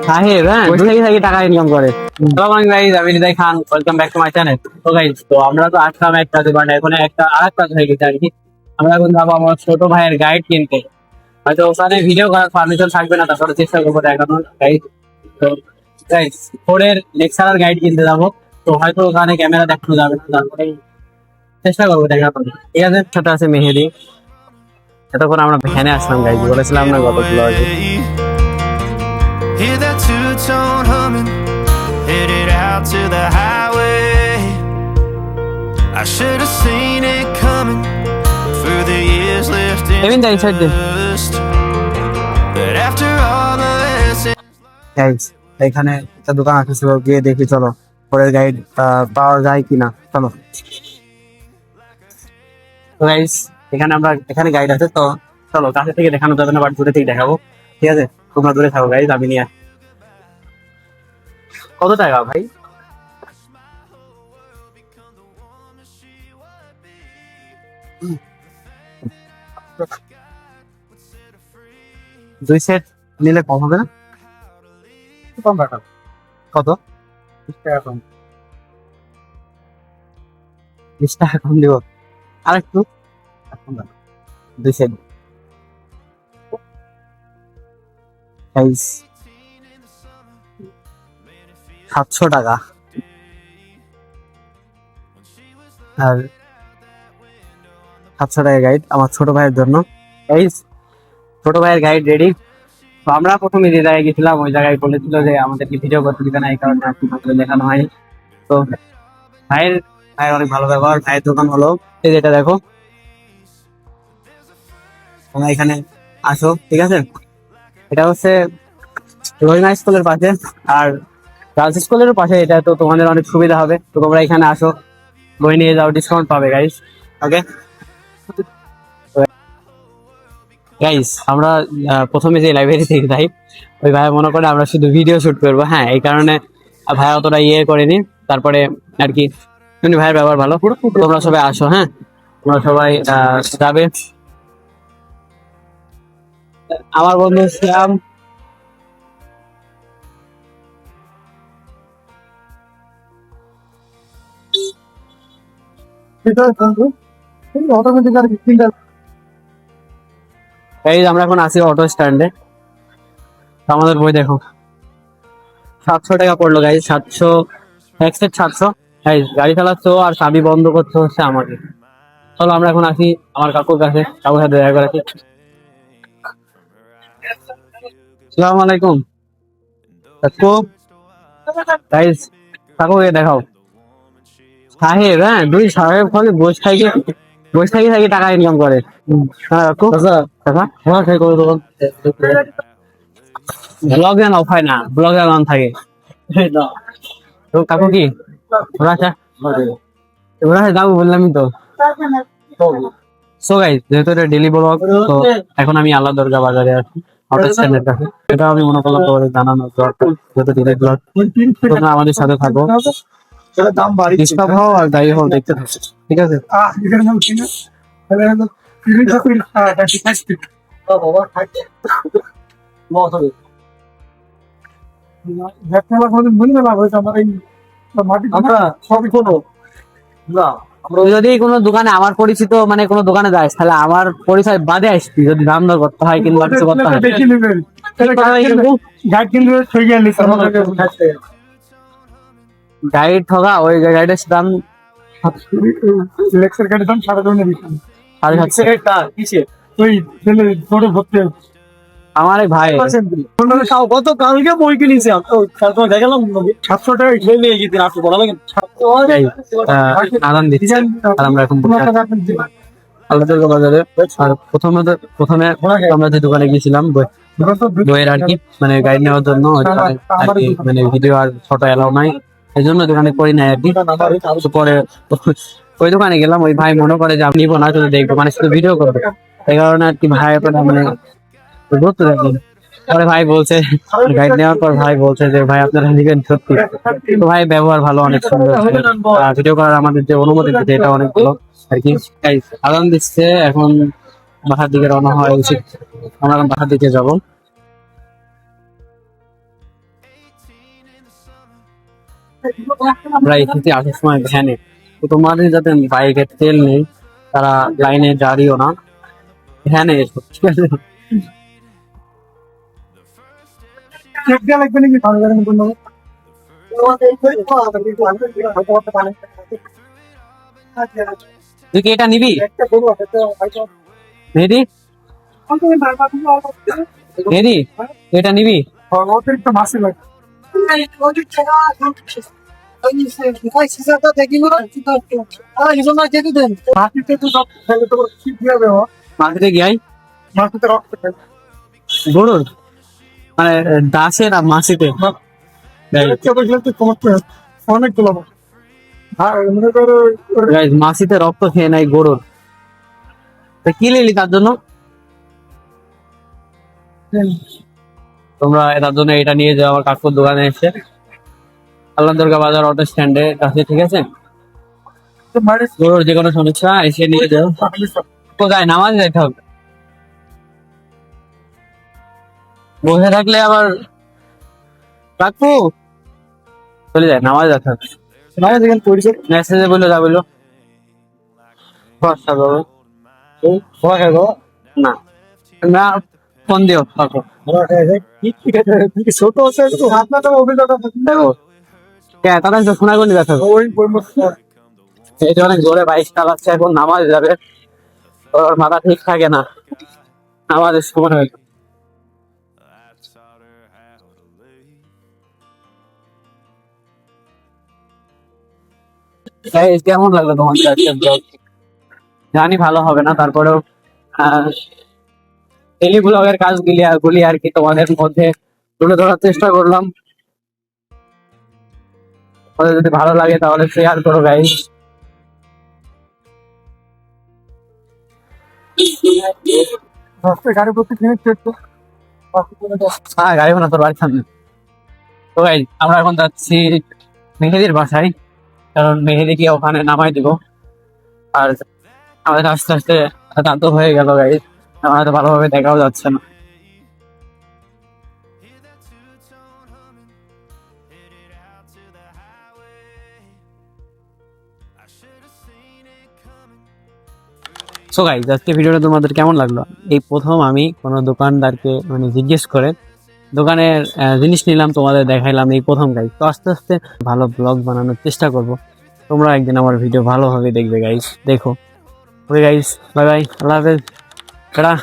সাহেব, হ্যাঁ, বসে থাকি টাকা ইনকাম করে। আসসালামু আলাইকুম গাইস, আমি Hridoy Khan, welcome back to my channel. তো গাইস, তো আমরা তো আসলাম একটা দোকানে, এখন একটা আরেক কাজ হয়ে গেছে আর কি। আমরা এখন যাবো আমার ছোট ভাইয়ের গাইড কিনতে। হয়তো ওখানে ভিডিও করার পারমিশন থাকবে না, তারপরে চেষ্টা করবো দেখানোর গাইড। তো গাইস, ফোনের লেকচারার গাইড কিনতে যাবো। তো হয়তো ওখানে ক্যামেরা দেখানো যাবে না, তারপরে চেষ্টা করবো দেখানোর। ঠিক আছে, সাথে আছে মেহেদি। এতক্ষণ আমরা ভ্যানে আসলাম গাইজ, বলেছিলাম না গত ব্লগে। Hear that two-tone humming, headed out to the highway. I should have seen it coming through the years left in dust. But after all the lessons, guys, এখানে একটা দোকান আছে, গিয়ে দেখি চলো পরের গাইড পাওয়া যায় কিনা। চলো গাইজ, এখানে গাইড আছে। তো চলো, কাছে থেকে দেখানো যাবে না, বাট দূরে থেকে দেখাবো। ঠিক আছে, তোমরা দূরে থাকো গাইজ, আমি নিয়ে। কত টাকা ভাই? দুই সেট নিলে কম হবে না? কম টাকা। কত? 20 টাকা কম। 20 টাকা কম দিব। আরেকটু দুই সেট। 700 টাকা। আর 700 টাকা গাইড আমার ছোট ভাইয়ের জন্য। ছোট ভাইয়ের গাইড রেডি। তো আমরা প্রথমে যে জায়গায় গেছিলাম, ওই জায়গায় বলেছিল যে আমাদেরকে ভিডিও করতে দিবে না, এই কারণে আর কি দেখানো হয়। তো ভাইয়ের অনেক ভালো ব্যবহার। ভাইয়ের দোকান হলো এই যেটা দেখো, তোমরা এখানে আসো। ঠিক আছে, এটা হচ্ছে রহিমা স্কুলের পাশে, আর গার্লস স্কুলের পাশে। এটা তো তোমাদের অনেক সুবিধা হবে। তো তোমরা এখানে আসো, বই নিয়ে যাও, ডিসকাউন্ট পাবে গাইস। ওকে গাইস, আমরা প্রথমে যে লাইব্রেরি থেকে যাই, ওই ভাই মনে করে আমরা শুধু ভিডিও শুট করবো। হ্যাঁ, এই কারণে ভাই অতটা ইয়ে করেনি। তারপরে আর কি ভাইয়ের ব্যবহার ভালো। তোমরা সবাই আসো, হ্যাঁ, তোমরা সবাই যাবে। আমার বন্ধু শ্যাম, আমরা এখন আছি অটো স্ট্যান্ডে। আমাদের বই দেখো, 700 টাকা পড়লো গাইজ। 700, এক সেট 700। গাড়ি চালাচ্ছো আর চাবি বন্ধ করতে হচ্ছে আমাকে। চলো আমরা এখন আসি আমার কাকুর কাছে, কাকুর সাথে দেখা করে আসি। আসসালামু আলাইকুম কাকু। গাইজ, কাকুকে দেখাও। সাহেব, হ্যাঁ, দুই সাহেব খালি বসে থাকি টাকা ইনকাম করে। হ্যাঁ কাকু, হ্যাঁ খাই করে দোকান। ব্লগ অফ হয় না, ব্লগ অন থাকে। তো কাকু কি ওরা যাবো বললামই তো। সো গাইস, যেহেতু এটা ডেলি ব্লগ, তো এখন আমি আল্লাহ দরগা বাজারে আছি, অটো স্ট্যান্ডের কাছে। এটা আমি মনে করলাম তোমাদের জানানোর দরকার, যেহেতু ডেলি ব্লগ। তোমরা আমাদের সাথে থাকো, ডিস্টার্ব হও আর যাই হও, দেখতে থাকো। ঠিক আছে, যদি কোনো দোকানে আমার পরিচিত, মানে কোনো দোকানে যাস, তাহলে আমার পরিচয় বাদে আসবি। যদি দাম দর করতে হয় কিংবা কিছু করতে হয়, গাইড ঠগা, ওই গাইডের দাম আমার এক ভাই কত কালকে বই কিনেছি দেখালাম 700 টাকা নিয়ে গেছি। আপনি বলা লাগেন আদান দিচ্ছি, আর আমরা এখন আল্লাহ বাজারে। আর প্রথমে আমরা যে দোকানে গেছিলাম বইয়ের আর কি, মানে গাইড নেওয়ার জন্য, আর কি মানে ভিডিও আর ফটো এলাও নাই, এই জন্য দোকানে করি নাই আর কি। পরে ওই দোকানে গেলাম, ওই ভাই মনে করে যে আপনি নিবো না, শুধু দেখবো, মানে শুধু ভিডিও করবে। এই কারণে আর কি ভাই মানে ঘুরতে দেখবেন। পরে ভাই বলছে, গাইড নেওয়ার পর ভাই বলছে যে ভাই আপনারা নিবেন সত্যি। তো ভাই ব্যবহার ভালো, অনেক সুন্দর। ভিডিও করার আমাদের যে অনুমতি দিতে, এটা অনেক ভালো আর কি। আগাম দিচ্ছে, এখন বাসার দিকে রওনা হওয়া উচিত। আমরা এখন বাসার দিকে যাবো। আমরা এসেছি আসার সময় ভ্যানে, তো তোমাদের যাতে বাইকের তেল নেই তারা লাইনে দাঁড়িও না, ভ্যানে এসো, ঠিক আছে? চেক দেওয়া লাগবে নাকি ভালো করে বলবো তুই কি এটা নিবি একটা বলবো এটা হয়তো মেহেদি? মেহেদি তুই এটা নিবি? অতিরিক্ত মাসি লাগে মাটিতে তো সব ফেলে তো কি হবে মার্কেটে গিয়াই মাটিতে রক্ত ফেলে গরুর মানে দাসে না মাসিতে? অনেকগুলো মনে করো Guys, মাসিতে রক্ত খেয়ে নাই গরুর, তা কি নিলি তার জন্য? তোমরা তার জন্য এটা নিয়ে যাও আমার কাকুর দোকানে এসে, আল্লাহ দুর্গা বাজার অটো স্ট্যান্ডে কাছে, ঠিক আছে? গরুর যে কোনো সমস্যা এসে নিয়ে যাও। তো যাই, নামাজ যাইতে হবে, বসে থাকলে আবার কাকু চলে যায়, নামাজ যাতে হবে। মেসেজে বললো যা বললো না না ফোন দিও কাকু, ছোট আছে আপনার তো অভিজ্ঞতা দেখো কে তাদের তো শোনা করলি দেখা ওই এটা অনেক জোরে বাইক চালাচ্ছে, এখন নামাজ যাবে, ওর মাথা ঠিক থাকে না, নামাজের সময় হয়ে গেছে। Guys, কেমন লাগলো তোমার কাছে ব্লগ? জানি ভালো হবে না, তারপরেও ডেলি ব্লগের কাজগুলি আর কি তোমাদের মধ্যে তুলে ধরার চেষ্টা করলাম। তোমাদের যদি ভালো লাগে তাহলে শেয়ার করো গাইস। গাড়ি প্রতি কিনে হ্যাঁ গাড়ি না তোর বাড়ির সামনে। তো গাইস আমরা এখন যাচ্ছি মেহেদির বাসায়, কারণ মেহেদিকে ওখানে নামাই দিব। আর আমাদের আস্তে আস্তে দান্ত হয়ে গেল গাইস, আমার তো ভালোভাবে দেখাও যাচ্ছে না। সো গাইস আজকে ভিডিওটা তোমাদের কেমন লাগলো? এই প্রথম আমি কোনো দোকানদারকে মানে জিজ্ঞেস করে দোকানের জিনিস নিলাম, তোমাদের দেখাইলাম, এই প্রথম গাইস। তো আস্তে আস্তে ভালো ব্লগ বানানোর চেষ্টা করব, তোমরা একদিন আমার ভিডিও ভালোভাবে দেখবে গাইস, দেখো। ওকে গাইস, বাই বাই, আল্লাহ হাফেজ, টাটা।